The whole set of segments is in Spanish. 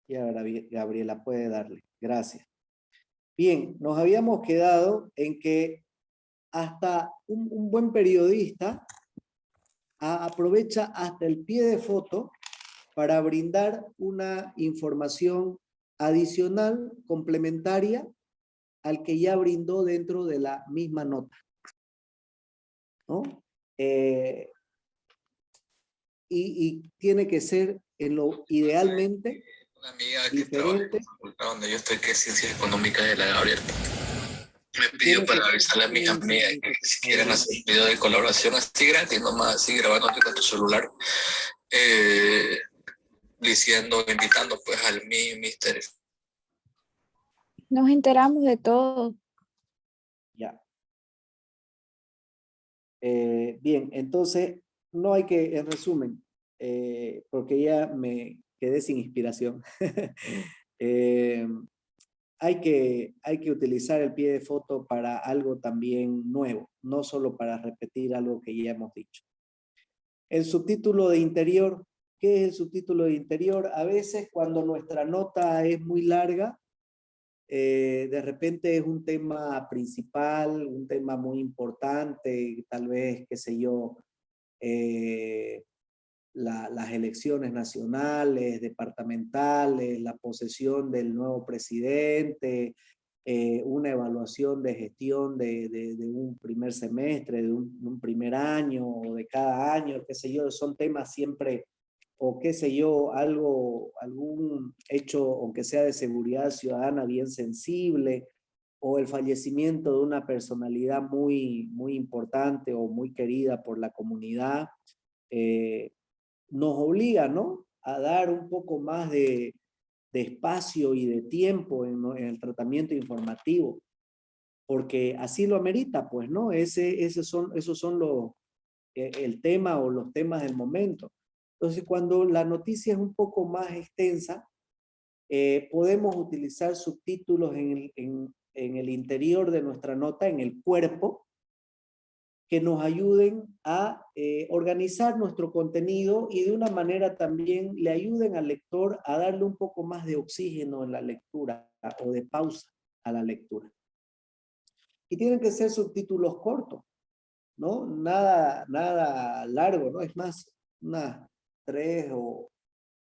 Y ahora Gabriela puede darle. Gracias. Bien, nos habíamos quedado en que hasta un buen periodista aprovecha hasta el pie de foto para brindar una información adicional, complementaria, al que ya brindó dentro de la misma nota, ¿no? Y tiene que ser en lo idealmente una amiga que trabaja en diferente. la facultad donde yo estoy, que es Ciencias Económicas de la Gabriela. Me pidió Tiene que para ser avisarle a mis amigas que si quieren hacer un video de colaboración así gratis, nomás así grabándote con tu celular, diciendo, invitando pues al mister. Nos enteramos de todo. Ya. Bien, entonces, no hay que, en resumen, porque ya me quedé sin inspiración. Hay que utilizar el pie de foto para algo también nuevo, no solo para repetir algo que ya hemos dicho. El subtítulo de interior. ¿Qué es el subtítulo de interior? A veces cuando nuestra nota es muy larga, de repente es un tema principal, un tema muy importante, tal vez, qué sé yo, las elecciones nacionales, departamentales, la posesión del nuevo presidente, una evaluación de gestión de un primer semestre, de un primer año o de cada año, qué sé yo, son temas siempre, o qué sé yo, algún hecho, aunque sea de seguridad ciudadana, bien sensible, o el fallecimiento de una personalidad muy, muy importante o muy querida por la comunidad, nos obliga, ¿no?, a dar un poco más de espacio y de tiempo en el tratamiento informativo, porque así lo amerita, pues, ¿no? Esos son el tema o los temas del momento. Entonces, cuando la noticia es un poco más extensa, podemos utilizar subtítulos en el interior de nuestra nota, en el cuerpo, que nos ayuden a organizar nuestro contenido y de una manera también le ayuden al lector a darle un poco más de oxígeno en la lectura o de pausa a la lectura. Y tienen que ser subtítulos cortos, ¿no? Nada largo, ¿no? Es más, unas 3 o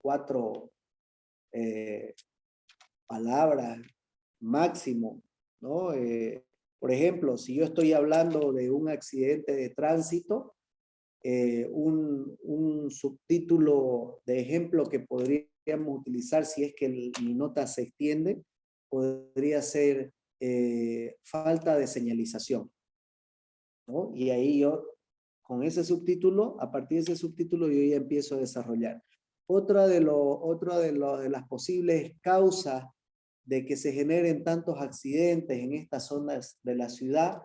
4 palabras máximo, ¿no? Por ejemplo, si yo estoy hablando de un accidente de tránsito, un subtítulo de ejemplo que podríamos utilizar si es que mi nota se extiende, podría ser falta de señalización, ¿no? Y ahí yo, con ese subtítulo, a partir de ese subtítulo yo ya empiezo a desarrollar. Otra de las posibles causas de que se generen tantos accidentes en estas zonas de la ciudad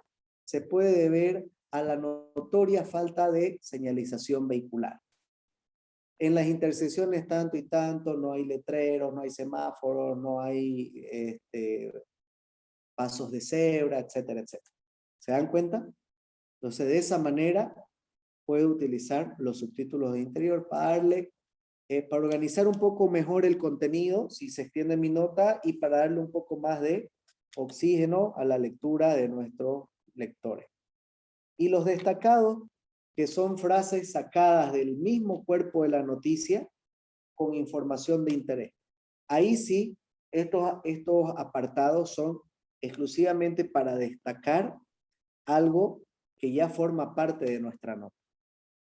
se puede deber a la notoria falta de señalización vehicular. En las intersecciones tanto y tanto no hay letreros, no hay semáforos, no hay pasos de cebra, etcétera, etcétera. ¿Se dan cuenta? Entonces, de esa manera puedo utilizar los subtítulos de interior para darle, para organizar un poco mejor el contenido, si se extiende mi nota, y para darle un poco más de oxígeno a la lectura de nuestros lectores. Y los destacados, que son frases sacadas del mismo cuerpo de la noticia con información de interés. Ahí sí, estos apartados son exclusivamente para destacar algo que ya forma parte de nuestra nota.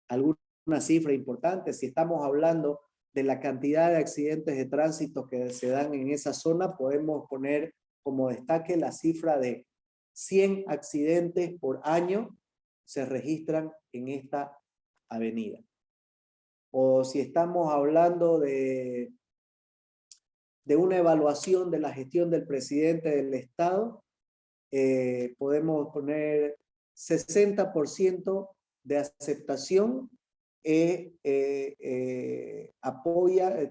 Alguna cifra importante, si estamos hablando de la cantidad de accidentes de tránsito que se dan en esa zona, podemos poner como destaque la cifra de 100 accidentes por año se registran en esta avenida. O si estamos hablando de una evaluación de la gestión del presidente del Estado, podemos poner 60% de aceptación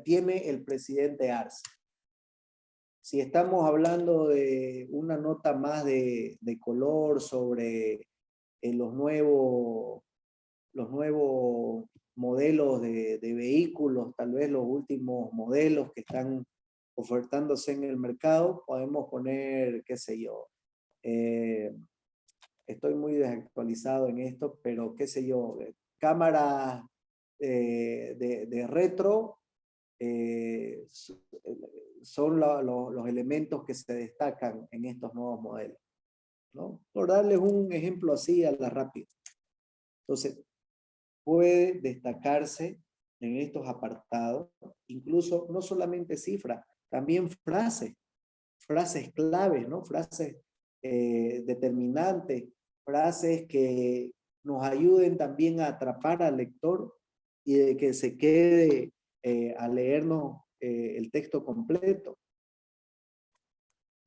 tiene el presidente Arce. Si estamos hablando de una nota más de color sobre los nuevos modelos de vehículos, tal vez los últimos modelos que están ofertándose en el mercado. Podemos poner, qué sé yo, estoy muy desactualizado en esto, pero qué sé yo, cámaras de retro son los elementos que se destacan en estos nuevos modelos, ¿no? Por darles un ejemplo así a la rápida. Entonces, puede destacarse en estos apartados, incluso no solamente cifras, también frases claves, ¿no? Frases determinantes, frases que nos ayuden también a atrapar al lector y de que se quede a leernos el texto completo.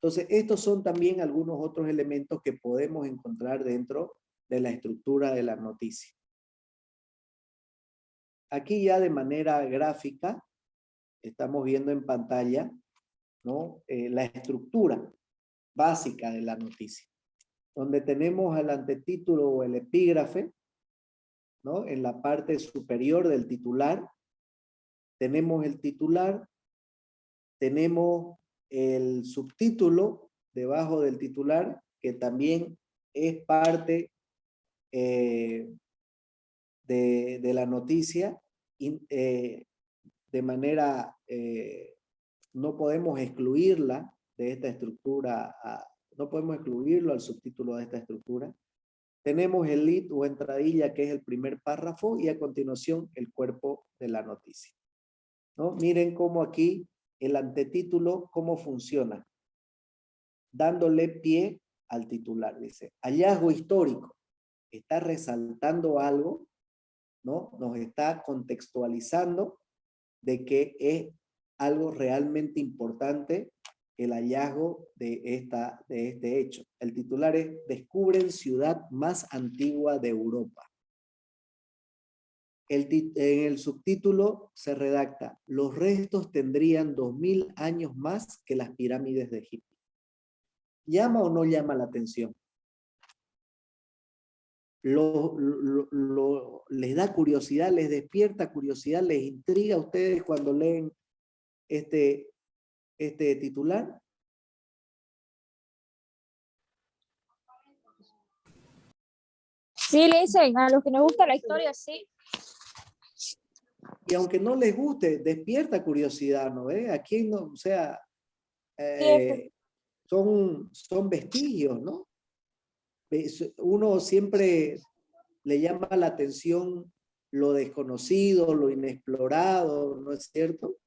Entonces, estos son también algunos otros elementos que podemos encontrar dentro de la estructura de la noticia. Aquí ya de manera gráfica, estamos viendo en pantalla, ¿no? La estructura básica de la noticia, donde tenemos el antetítulo o el epígrafe, ¿no? En la parte superior del titular, tenemos el titular, tenemos el subtítulo debajo del titular, que también es parte de la noticia, de manera, no podemos excluirla de esta estructura, no podemos excluirlo al subtítulo de esta estructura. Tenemos el lead o entradilla, que es el primer párrafo, y a continuación el cuerpo de la noticia, ¿no? Miren cómo aquí el antetítulo, cómo funciona, dándole pie al titular. Dice, hallazgo histórico, está resaltando algo, ¿no? Nos está contextualizando de que es algo realmente importante el hallazgo de este hecho. El titular es, descubren ciudad más antigua de Europa. En el subtítulo se redacta, los restos tendrían 2000 años más que las pirámides de Egipto. ¿Llama o no llama la atención? ¿Les da curiosidad, les despierta curiosidad, les intriga a ustedes cuando leen este titular? Sí, le dicen, a los que nos gusta la historia, sí. Y aunque no les guste, despierta curiosidad, ¿no? Aquí no, o sea, son vestigios, ¿no? Uno siempre le llama la atención lo desconocido, lo inexplorado, ¿no es cierto?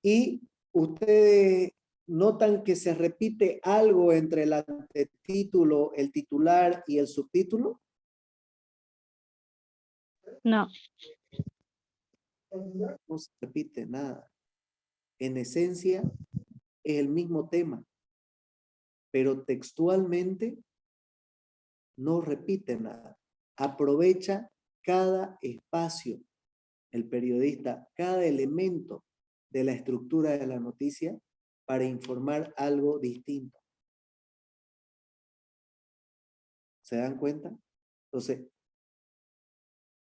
Y ustedes notan que se repite algo entre el antetítulo, el titular y el subtítulo. No. No se repite nada. En esencia es el mismo tema, pero textualmente no repite nada. Aprovecha cada espacio, el periodista, cada elemento de la estructura de la noticia para informar algo distinto. ¿Se dan cuenta? Entonces,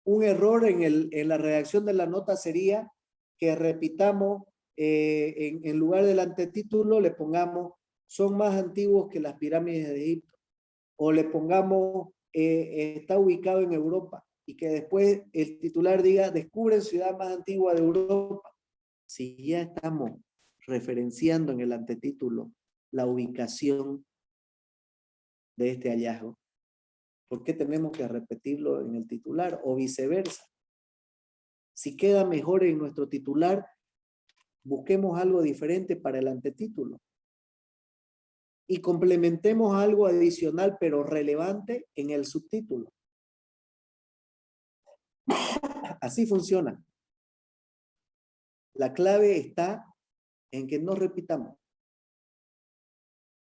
un error en la redacción de la nota sería que repitamos, en lugar del antetítulo, le pongamos, son más antiguos que las pirámides de Egipto. O le pongamos, está ubicado en Europa. Y que después el titular diga, descubren ciudad más antigua de Europa. Si ya estamos referenciando en el antetítulo la ubicación de este hallazgo, ¿por qué tenemos que repetirlo en el titular o viceversa? Si queda mejor en nuestro titular, busquemos algo diferente para el antetítulo. Y complementemos algo adicional pero relevante en el subtítulo. Así funciona. La clave está en que no repitamos.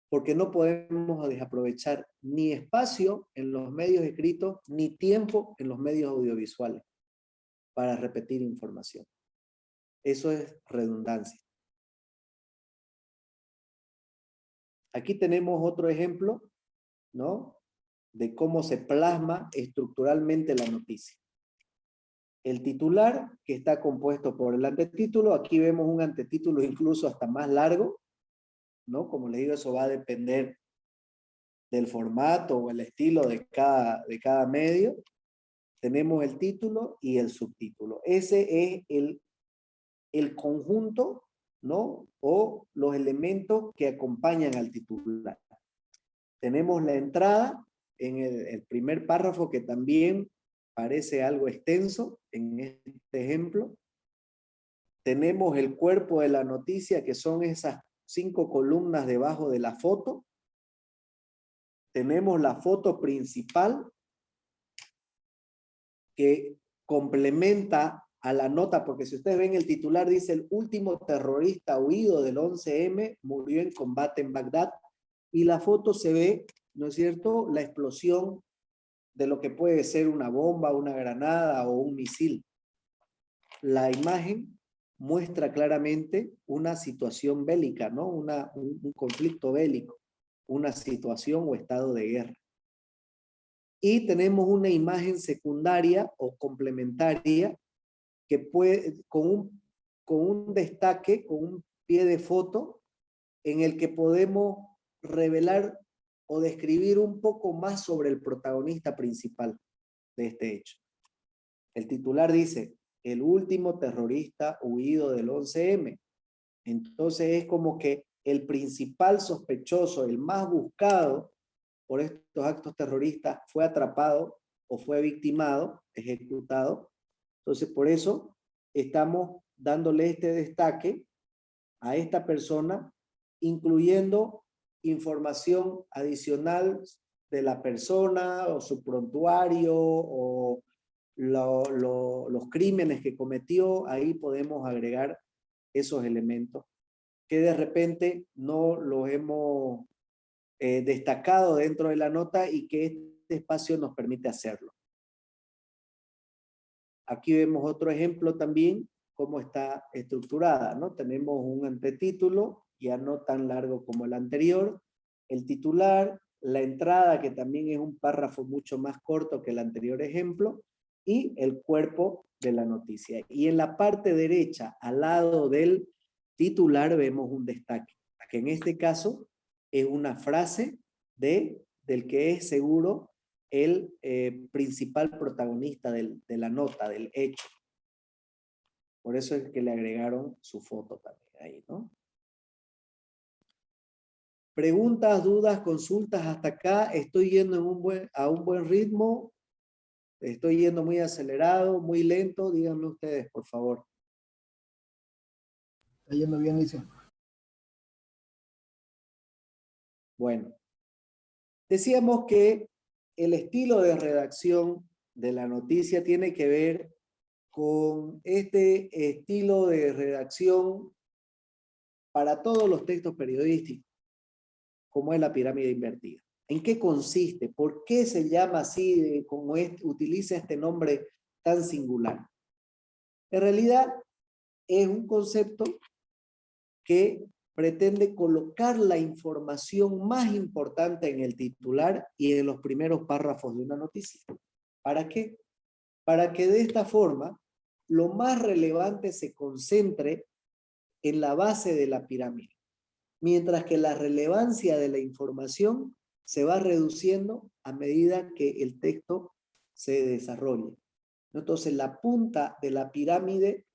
Porque no podemos desaprovechar ni espacio en los medios escritos, ni tiempo en los medios audiovisuales para repetir información. Eso es redundancia. Aquí tenemos otro ejemplo, ¿no? De cómo se plasma estructuralmente la noticia. el titular, que está compuesto por el antetítulo. Aquí vemos un antetítulo incluso hasta más largo, ¿no? Como les digo, eso va a depender del formato o el estilo de cada medio. Tenemos el título y el subtítulo. Ese es el conjunto, ¿no? O los elementos que acompañan al titular. Tenemos la entrada en el primer párrafo, que también parece algo extenso en este ejemplo. Tenemos el cuerpo de la noticia, que son esas 5 columnas debajo de la foto. Tenemos la foto principal, que complementa a la nota, porque si ustedes ven el titular, dice: el último terrorista huido del 11M murió en combate en Bagdad, y la foto se ve, ¿no es cierto?, la explosión de lo que puede ser una bomba, una granada o un misil. La imagen muestra claramente una situación bélica, ¿no? Un conflicto bélico, una situación o estado de guerra. Y tenemos una imagen secundaria o complementaria que puede, con un destaque, con un pie de foto, en el que podemos revelar o describir un poco más sobre el protagonista principal de este hecho. El titular dice: el último terrorista huido del 11M. Entonces es como que el principal sospechoso, el más buscado por estos actos terroristas, fue atrapado o fue victimado, ejecutado. Entonces por eso estamos dándole este destaque a esta persona, incluyendo información adicional de la persona o su prontuario o los crímenes que cometió. Ahí podemos agregar esos elementos que de repente no los hemos destacado dentro de la nota y que este espacio nos permite hacerlo. Aquí vemos otro ejemplo también, cómo está estructurada, ¿no? Tenemos un antetítulo, ya no tan largo como el anterior, el titular, la entrada, que también es un párrafo mucho más corto que el anterior ejemplo, y el cuerpo de la noticia. Y en la parte derecha, al lado del titular, vemos un destaque, que en este caso es una frase del que es seguro el principal protagonista de la nota, del hecho. Por eso es que le agregaron su foto también ahí, ¿no? Preguntas, dudas, consultas hasta acá. Estoy yendo a un buen ritmo. Estoy yendo muy acelerado, muy lento. Díganme ustedes, por favor. Está yendo bien, dice. Bueno, decíamos que el estilo de redacción de la noticia tiene que ver con este estilo de redacción para todos los textos periodísticos, como es la pirámide invertida. ¿En qué consiste? ¿Por qué se llama así, como utiliza este nombre tan singular? En realidad es un concepto que pretende colocar la información más importante en el titular y en los primeros párrafos de una noticia. ¿Para qué? Para que de esta forma lo más relevante se concentre en la base de la pirámide, mientras que la relevancia de la información se va reduciendo a medida que el texto se desarrolle. Entonces la punta de la pirámide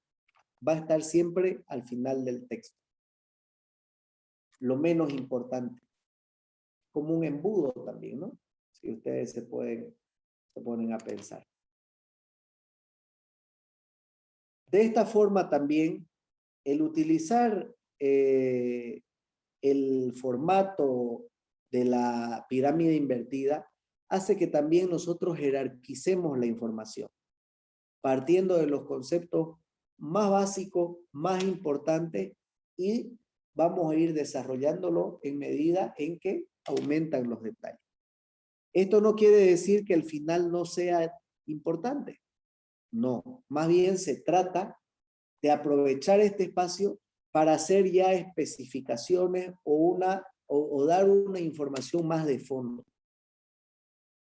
va a estar siempre al final del texto. Lo menos importante. Como un embudo también, ¿no? Si ustedes se ponen a pensar. De esta forma también, el utilizar el formato de la pirámide invertida hace que también nosotros jerarquicemos la información, partiendo de los conceptos más básicos, más importantes, y vamos a ir desarrollándolo en medida en que aumentan los detalles. Esto no quiere decir que el final no sea importante. No, más bien se trata de aprovechar este espacio para hacer ya especificaciones o dar una información más de fondo.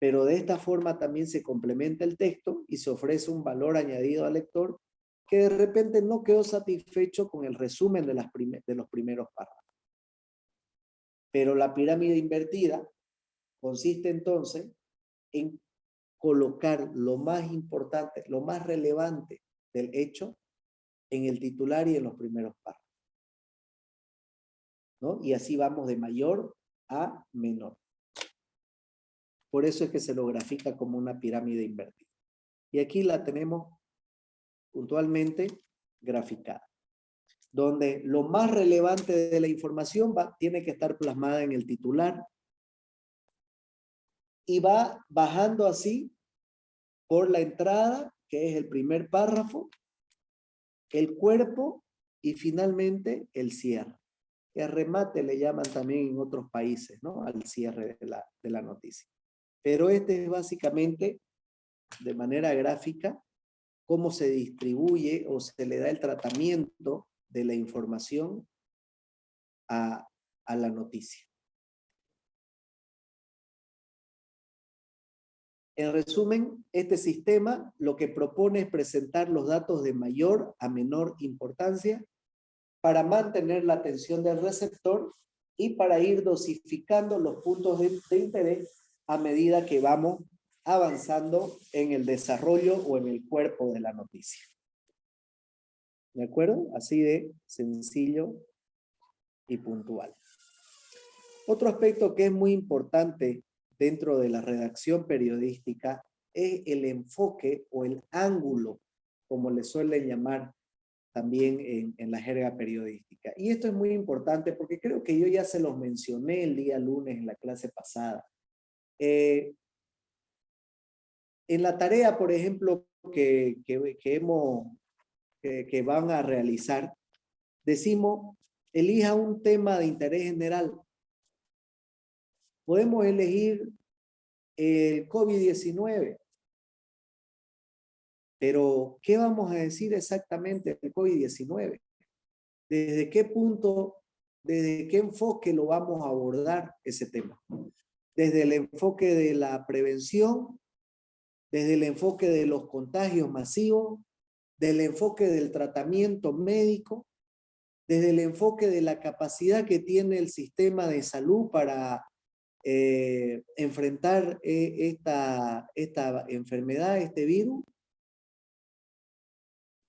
pero de esta forma también se complementa el texto y se ofrece un valor añadido al lector que de repente no quedó satisfecho con el resumen de los primeros párrafos. Pero la pirámide invertida consiste entonces en colocar lo más importante, lo más relevante del hecho en el titular y en los primeros párrafos, ¿no? Y así vamos de mayor a menor. Por eso es que se lo grafica como una pirámide invertida. Y aquí la tenemos puntualmente graficada, donde lo más relevante de la información tiene que estar plasmada en el titular y va bajando así por la entrada, que es el primer párrafo, el cuerpo y finalmente el cierre. El remate le llaman también en otros países, ¿no? Al cierre de la noticia. Pero este es básicamente, de manera gráfica, cómo se distribuye o se le da el tratamiento de la información a la noticia. En resumen, este sistema lo que propone es presentar los datos de mayor a menor importancia para mantener la atención del receptor y para ir dosificando los puntos de interés a medida que vamos avanzando en el desarrollo o en el cuerpo de la noticia. ¿De acuerdo? Así de sencillo y puntual. Otro aspecto que es muy importante dentro de la redacción periodística es el enfoque o el ángulo, como le suelen llamar también en la jerga periodística. Y esto es muy importante porque creo que yo ya se los mencioné el día lunes en la clase pasada. En la tarea, por ejemplo, que van a realizar, decimos, elija un tema de interés general. Podemos elegir el COVID-19. Pero, ¿qué vamos a decir exactamente del COVID-19? ¿Desde qué punto, desde qué enfoque lo vamos a abordar ese tema? ¿Desde el enfoque de la prevención? ¿Desde el enfoque de los contagios masivos? ¿Del enfoque del tratamiento médico? ¿Desde el enfoque de la capacidad que tiene el sistema de salud para enfrentar esta enfermedad, este virus?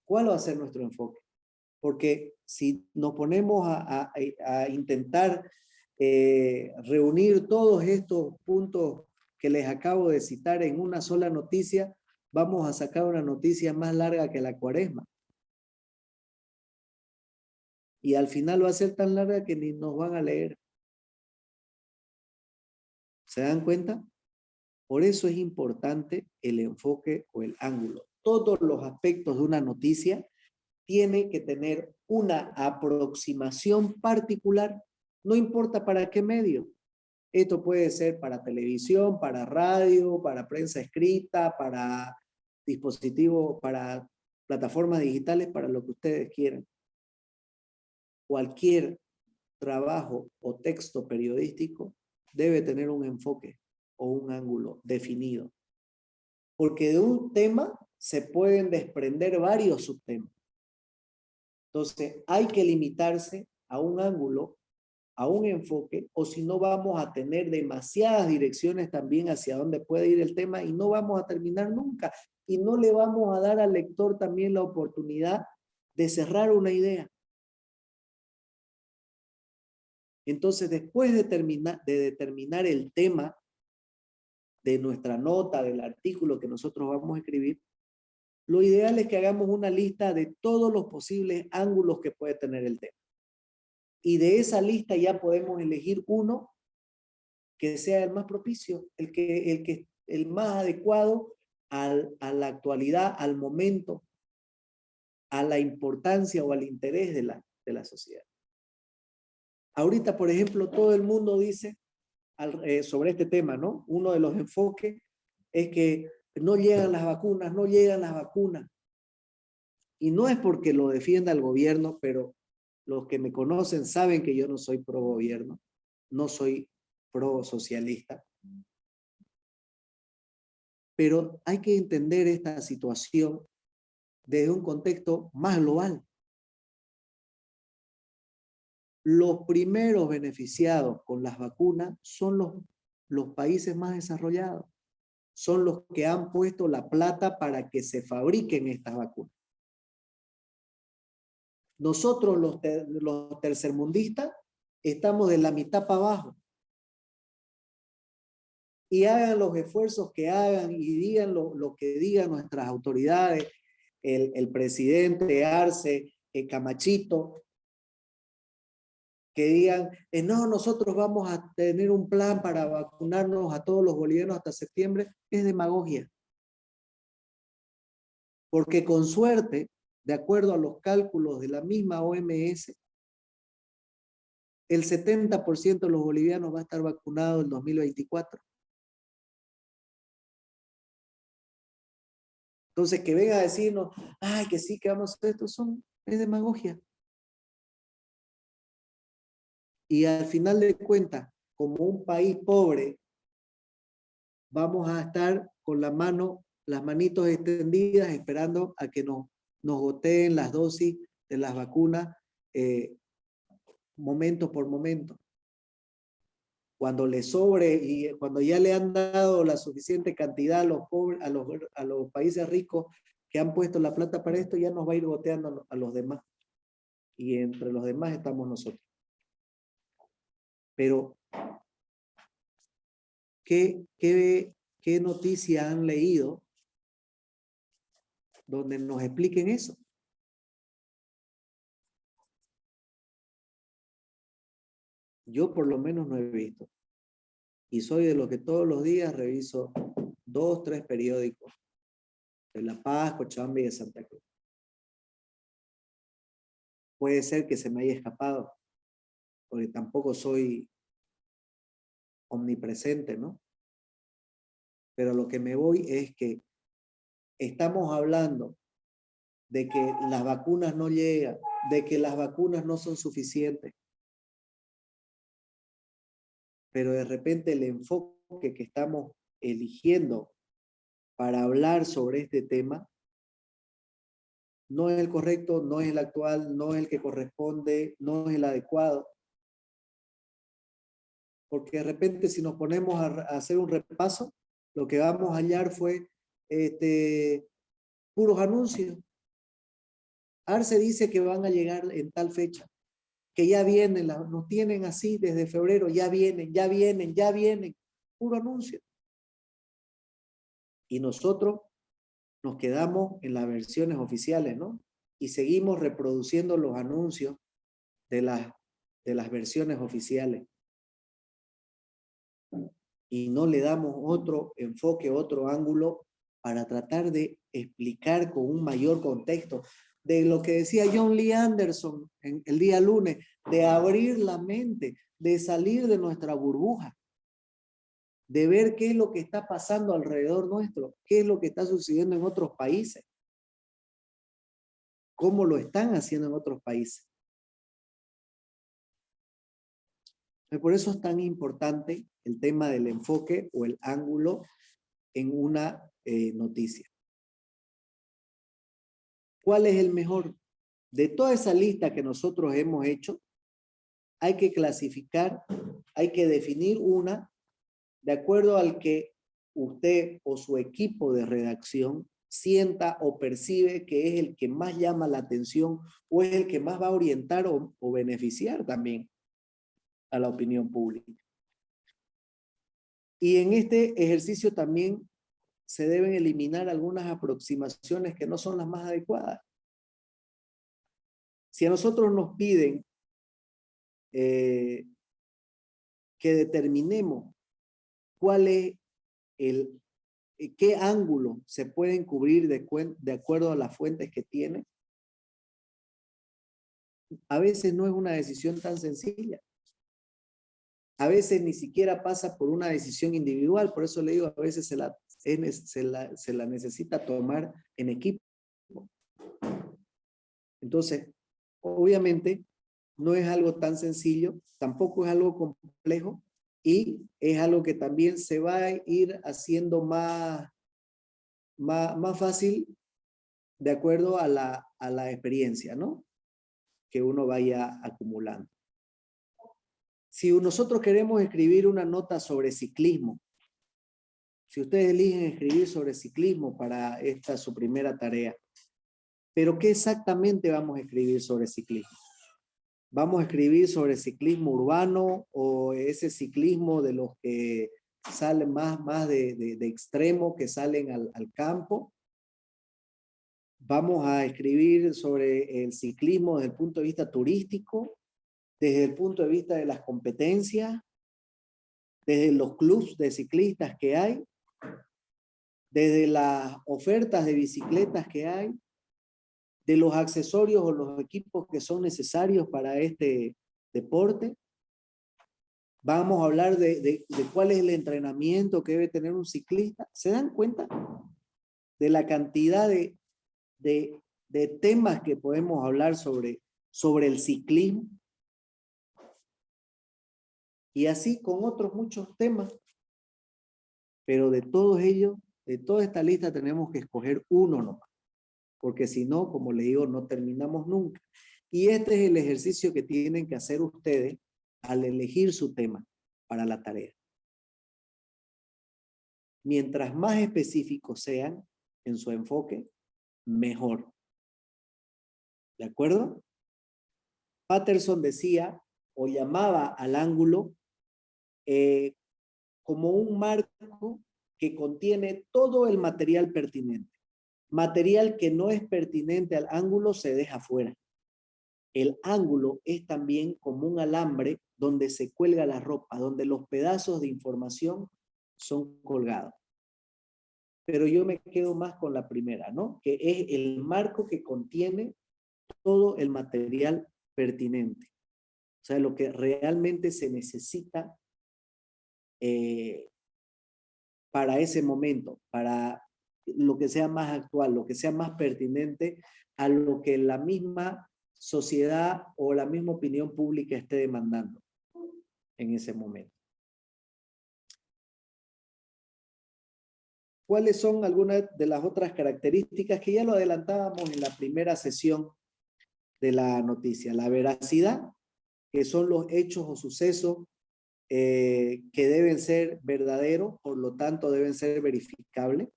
¿Cuál va a ser nuestro enfoque? Porque si nos ponemos a intentar reunir todos estos puntos que les acabo de citar en una sola noticia, vamos a sacar una noticia más larga que la Cuaresma. Y al final va a ser tan larga que ni nos van a leer. ¿Se dan cuenta? Por eso es importante el enfoque o el ángulo. Todos los aspectos de una noticia tiene que tener una aproximación particular, no importa para qué medio. Esto puede ser para televisión, para radio, para prensa escrita, para dispositivos, para plataformas digitales, para lo que ustedes quieran. Cualquier trabajo o texto periodístico debe tener un enfoque o un ángulo definido. Porque de un tema se pueden desprender varios subtemas. Entonces, hay que limitarse a un ángulo, a un enfoque, o si no vamos a tener demasiadas direcciones también hacia dónde puede ir el tema y no vamos a terminar nunca. Y no le vamos a dar al lector también la oportunidad de cerrar una idea. Entonces, después de determinar el tema de nuestra nota, del artículo que nosotros vamos a escribir, lo ideal es que hagamos una lista de todos los posibles ángulos que puede tener el tema. Y de esa lista ya podemos elegir uno que sea el más propicio, el más adecuado a la actualidad, al momento, a la importancia o al interés de la sociedad. Ahorita, por ejemplo, todo el mundo dice sobre este tema, ¿no? Uno de los enfoques es que no llegan las vacunas, no llegan las vacunas. Y no es porque lo defienda el gobierno, pero los que me conocen saben que yo no soy pro gobierno, no soy pro socialista. Pero hay que entender esta situación desde un contexto más global. Los primeros beneficiados con las vacunas son los países más desarrollados. Son los que han puesto la plata para que se fabriquen estas vacunas. Nosotros, los tercermundistas, estamos de la mitad para abajo. Y hagan los esfuerzos que hagan y digan lo que digan nuestras autoridades, el presidente Arce, Camachito, que digan, no, nosotros vamos a tener un plan para vacunarnos a todos los bolivianos hasta septiembre, es demagogia. Porque con suerte, de acuerdo a los cálculos de la misma OMS, el 70% de los bolivianos va a estar vacunados en 2024. Entonces, que venga a decirnos, ay, que sí, que vamos a hacer esto, es demagogia. Y al final de cuentas, como un país pobre, vamos a estar con las manitos extendidas, esperando a que nos goteen las dosis de las vacunas momento por momento. Cuando le sobre y cuando ya le han dado la suficiente cantidad a los pobres, a los países ricos que han puesto la plata para esto, ya nos va a ir goteando a los demás. Y entre los demás estamos nosotros. Pero, ¿qué noticia han leído donde nos expliquen eso? Yo por lo menos no he visto. Y soy de los que todos los días reviso 2, 3 periódicos de La Paz, Cochabamba y de Santa Cruz. Puede ser que se me haya escapado, porque tampoco soy omnipresente, ¿no? Pero lo que me voy es que estamos hablando de que las vacunas no llegan, de que las vacunas no son suficientes. Pero de repente el enfoque que estamos eligiendo para hablar sobre este tema no es el correcto, no es el actual, no es el que corresponde, no es el adecuado. Porque de repente si nos ponemos a hacer un repaso, lo que vamos a hallar fue puros anuncios. Arce dice que van a llegar en tal fecha, que ya vienen, nos tienen así desde febrero, ya vienen, puro anuncio. Y nosotros nos quedamos en las versiones oficiales, ¿no? Y seguimos reproduciendo los anuncios de las versiones oficiales. Y no le damos otro enfoque, otro ángulo para tratar de explicar con un mayor contexto de lo que decía John Lee Anderson el día lunes, de abrir la mente, de salir de nuestra burbuja, de ver qué es lo que está pasando alrededor nuestro, qué es lo que está sucediendo en otros países, cómo lo están haciendo en otros países. Por eso es tan importante el tema del enfoque o el ángulo en una noticia. ¿Cuál es el mejor? De toda esa lista que nosotros hemos hecho, hay que clasificar, hay que definir una de acuerdo al que usted o su equipo de redacción sienta o percibe que es el que más llama la atención o es el que más va a orientar o beneficiar también a la opinión pública. Y en este ejercicio también se deben eliminar algunas aproximaciones que no son las más adecuadas. Si a nosotros nos piden que determinemos cuál es qué ángulo se pueden cubrir de acuerdo a las fuentes que tiene, a veces no es una decisión tan sencilla. A veces ni siquiera pasa por una decisión individual, por eso le digo, a veces se la necesita tomar en equipo. Entonces, obviamente, no es algo tan sencillo, tampoco es algo complejo y es algo que también se va a ir haciendo más más fácil de acuerdo a la experiencia, ¿no? Que uno vaya acumulando. Si nosotros queremos escribir una nota sobre ciclismo, si ustedes eligen escribir sobre ciclismo para esta su primera tarea, ¿pero qué exactamente vamos a escribir sobre ciclismo? ¿Vamos a escribir sobre ciclismo urbano o ese ciclismo de los que salen más de extremo, que salen al campo? ¿Vamos a escribir sobre el ciclismo desde el punto de vista turístico, desde el punto de vista de las competencias, desde los clubs de ciclistas que hay, desde las ofertas de bicicletas que hay, de los accesorios o los equipos que son necesarios para este deporte? Vamos a hablar de cuál es el entrenamiento que debe tener un ciclista. ¿Se dan cuenta de la cantidad de temas que podemos hablar sobre el ciclismo? Y así con otros muchos temas. Pero de todos ellos, de toda esta lista tenemos que escoger uno nomás. Porque si no, como les digo, no terminamos nunca. Y este es el ejercicio que tienen que hacer ustedes al elegir su tema para la tarea. Mientras más específicos sean en su enfoque, mejor. ¿De acuerdo? Patterson decía o llamaba al ángulo como un marco que contiene todo el material pertinente. Material que no es pertinente al ángulo se deja fuera. El ángulo es también como un alambre donde se cuelga la ropa, donde los pedazos de información son colgados. Pero yo me quedo más con la primera, ¿no? Que es el marco que contiene todo el material pertinente. O sea, lo que realmente se necesita para ese momento, para lo que sea más actual, lo que sea más pertinente a lo que la misma sociedad o la misma opinión pública esté demandando en ese momento. ¿Cuáles son algunas de las otras características que ya lo adelantábamos en la primera sesión de la noticia? La veracidad, que son los hechos o sucesos que deben ser verdaderos, por lo tanto deben ser verificables.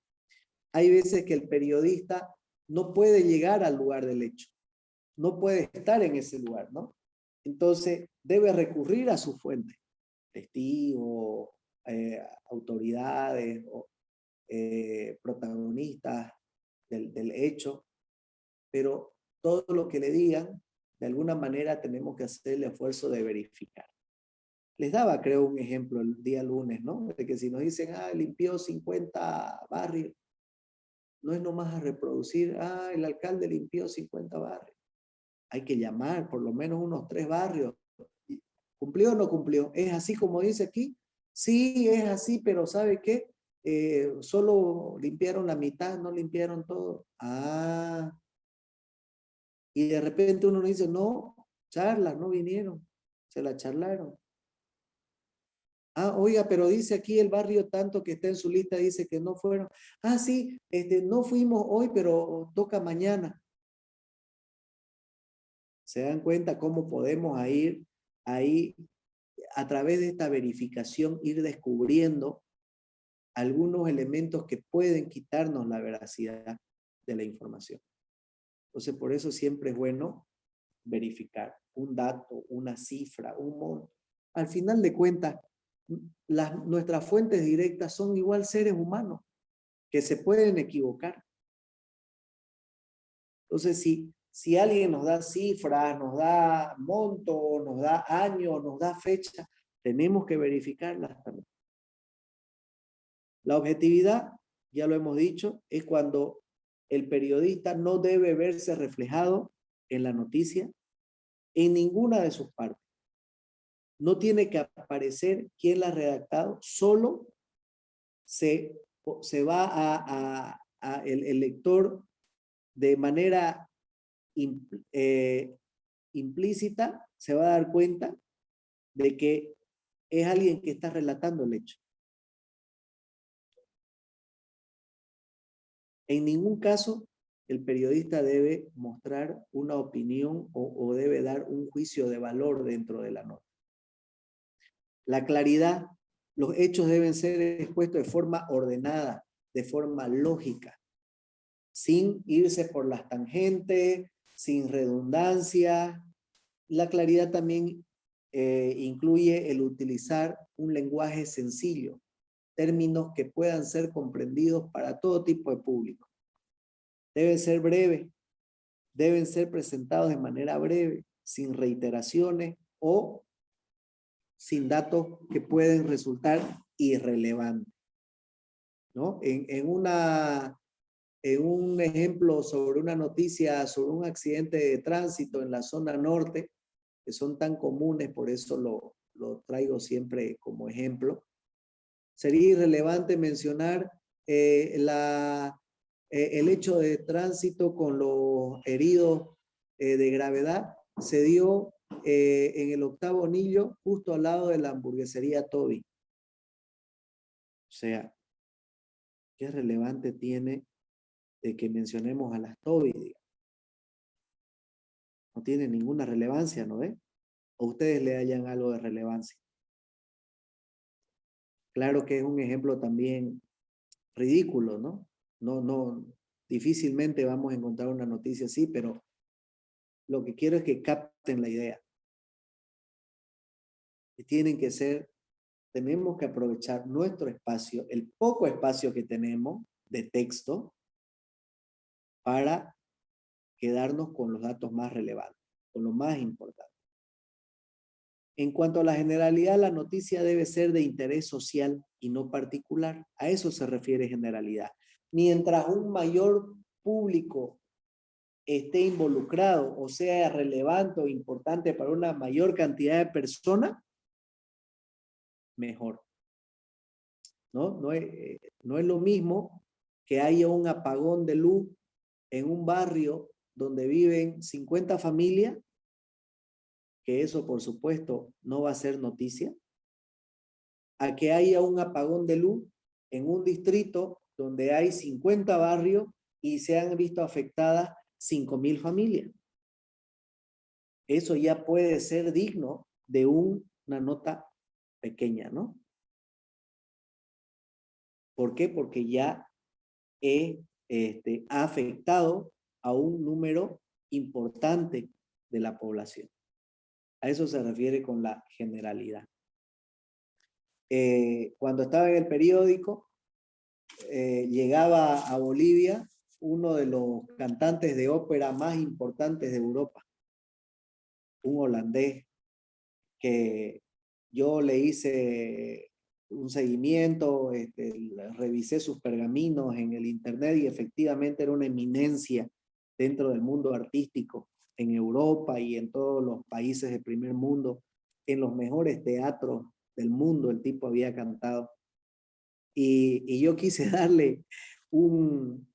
Hay veces que el periodista no puede llegar al lugar del hecho, no puede estar en ese lugar, ¿no? Entonces debe recurrir a su fuente, testigos, autoridades, protagonistas del hecho, pero todo lo que le digan, de alguna manera tenemos que hacer el esfuerzo de verificar. Les daba, creo, un ejemplo el día lunes, ¿no? De que si nos dicen, limpió 50 barrios, no es nomás a reproducir, el alcalde limpió 50 barrios. Hay que llamar por lo menos unos 3 barrios. ¿Cumplió o no cumplió? ¿Es así como dice aquí? Sí, es así, pero ¿sabe qué? Solo limpiaron la mitad, no limpiaron todo. Y de repente uno dice, no, charlas, no vinieron, se la charlaron. Oiga, pero dice aquí el barrio tanto que está en su lista, dice que no fueron. Sí, no fuimos hoy, pero toca mañana. ¿Se dan cuenta cómo podemos ir ahí, a través de esta verificación, ir descubriendo algunos elementos que pueden quitarnos la veracidad de la información? Entonces, por eso siempre es bueno verificar un dato, una cifra, un monto. Al final de cuentas, nuestras fuentes directas son igual seres humanos que se pueden equivocar. Entonces, si alguien nos da cifras, nos da monto, nos da año, nos da fecha, tenemos que verificarlas también. La objetividad, ya lo hemos dicho, es cuando el periodista no debe verse reflejado en la noticia en ninguna de sus partes. No tiene que aparecer quién la ha redactado, solo se va el lector de manera implícita, se va a dar cuenta de que es alguien que está relatando el hecho. En ningún caso el periodista debe mostrar una opinión o debe dar un juicio de valor dentro de la nota. La claridad, los hechos deben ser expuestos de forma ordenada, de forma lógica, sin irse por las tangentes, sin redundancia. La claridad también incluye el utilizar un lenguaje sencillo, términos que puedan ser comprendidos para todo tipo de público. Deben ser breves, deben ser presentados de manera breve, sin reiteraciones o sin datos que pueden resultar irrelevantes, ¿no? En un ejemplo sobre una noticia sobre un accidente de tránsito en la zona norte, que son tan comunes, por eso lo traigo siempre como ejemplo, sería irrelevante mencionar el hecho de tránsito con los heridos de gravedad se dio en el 8º anillo, justo al lado de la hamburguesería Toby. O sea, ¿qué relevante tiene de que mencionemos a las Toby? Digamos? No tiene ninguna relevancia, ¿no ve? ¿O ustedes le hallan algo de relevancia? Claro que es un ejemplo también ridículo, ¿no? No, difícilmente vamos a encontrar una noticia así, pero lo que quiero es que capten la idea. Que tenemos que aprovechar nuestro espacio, el poco espacio que tenemos de texto, para quedarnos con los datos más relevantes, con lo más importante. En cuanto a la generalidad, la noticia debe ser de interés social y no particular. A eso se refiere generalidad. Mientras un mayor público esté involucrado o sea relevante o importante para una mayor cantidad de personas, mejor. No es lo mismo que haya un apagón de luz en un barrio donde viven 50 familias, que eso por supuesto no va a ser noticia, a que haya un apagón de luz en un distrito donde hay 50 barrios y se han visto afectadas 5.000 familias. Eso ya puede ser digno de una nota pequeña, ¿no? ¿Por qué? Porque ya ha afectado a un número importante de la población. A eso se refiere con la generalidad. Cuando estaba en el periódico, llegaba a Bolivia uno de los cantantes de ópera más importantes de Europa, un holandés que yo le hice un seguimiento, revisé sus pergaminos en el internet y efectivamente era una eminencia dentro del mundo artístico en Europa y en todos los países del primer mundo, en los mejores teatros del mundo el tipo había cantado. Y yo quise darle un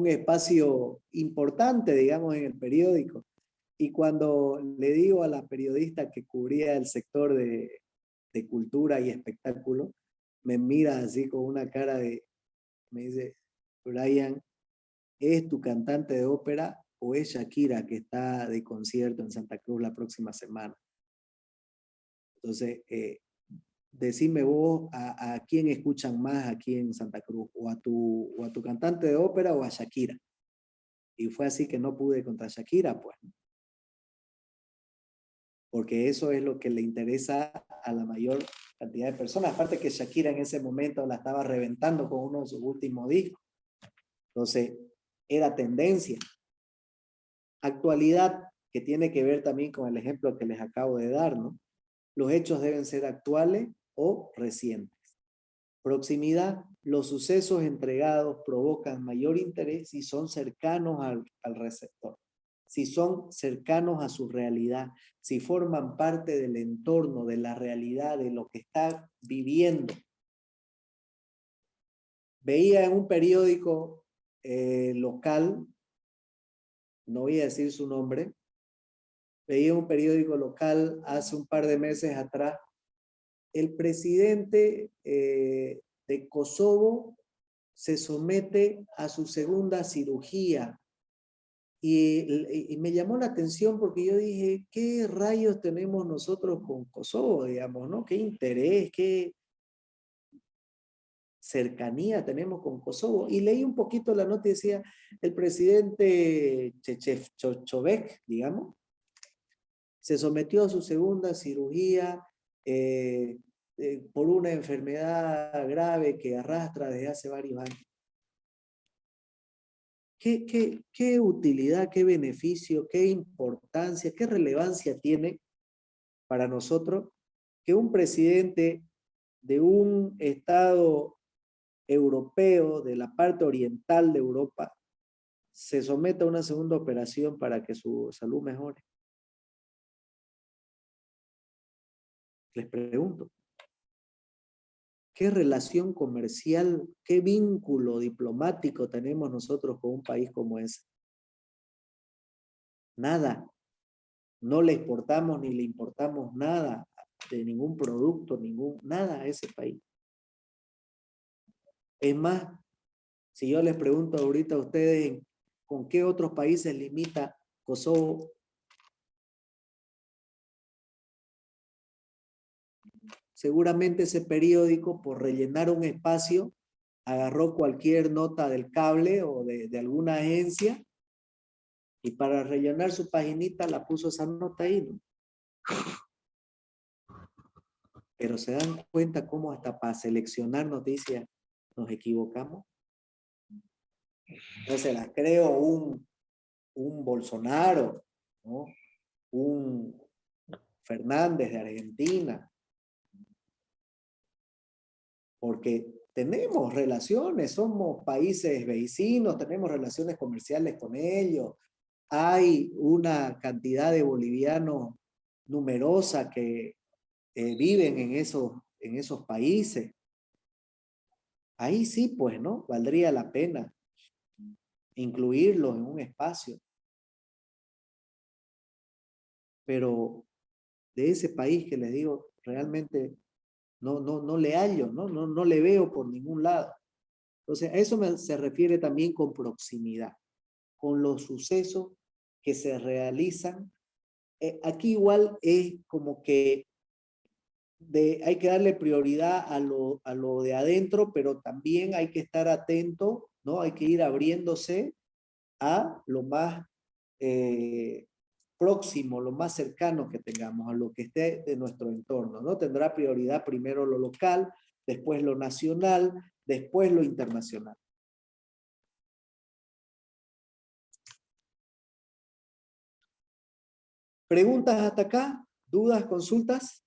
espacio importante, digamos, en el periódico. Y cuando le digo a la periodista que cubría el sector de cultura y espectáculo, me mira así con una cara me dice, Brian, ¿es tu cantante de ópera o es Shakira que está de concierto en Santa Cruz la próxima semana? Entonces, decime vos a quién escuchan más aquí en Santa Cruz, o a tu cantante de ópera o a Shakira. Y fue así que no pude contra Shakira, pues. Porque eso es lo que le interesa a la mayor cantidad de personas. Aparte que Shakira en ese momento la estaba reventando con uno de sus últimos discos. Entonces, era tendencia. Actualidad, que tiene que ver también con el ejemplo que les acabo de dar, ¿no? Los hechos deben ser actuales o recientes. Proximidad, los sucesos entregados provocan mayor interés si son cercanos al receptor, si son cercanos a su realidad, si forman parte del entorno, de la realidad, de lo que está viviendo. Veía en un periódico local, no voy a decir su nombre, veía un periódico local hace un par de meses atrás, el presidente de Kosovo se somete a su segunda cirugía. Y me llamó la atención porque yo dije, ¿qué rayos tenemos nosotros con Kosovo, digamos, ¿no? ¿Qué interés, qué cercanía tenemos con Kosovo? Y leí un poquito la nota y decía, el presidente Chovek, digamos, se sometió a su segunda cirugía por una enfermedad grave que arrastra desde hace varios años. ¿Qué utilidad, qué beneficio, qué importancia, qué relevancia tiene para nosotros que un presidente de un estado europeo, de la parte oriental de Europa, se someta a una segunda operación para que su salud mejore? Les pregunto, ¿qué relación comercial, qué vínculo diplomático tenemos nosotros con un país como ese? Nada. No le exportamos ni le importamos nada de ningún producto, nada a ese país. Es más, si yo les pregunto ahorita a ustedes con qué otros países limita Kosovo, seguramente ese periódico, por rellenar un espacio, agarró cualquier nota del cable o de alguna agencia y para rellenar su paginita la puso esa nota ahí, ¿no? Pero se dan cuenta cómo hasta para seleccionar noticias nos equivocamos. No se las creo un Bolsonaro, ¿no? Un Fernández de Argentina, porque tenemos relaciones, somos países vecinos, tenemos relaciones comerciales con ellos, hay una cantidad de bolivianos numerosa que viven en esos países. Ahí sí, pues, ¿no? Valdría la pena incluirlos en un espacio. Pero de ese país que les digo, realmente no le hallo, no le veo por ningún lado. Entonces, a eso se refiere también con proximidad, con los sucesos que se realizan. Aquí igual es como que hay que darle prioridad a lo de adentro, pero también hay que estar atento, ¿no? Hay que ir abriéndose a lo más próximo, lo más cercano que tengamos, a lo que esté de nuestro entorno, ¿no? Tendrá prioridad primero lo local, después lo nacional, después lo internacional. ¿Preguntas hasta acá? ¿Dudas, consultas?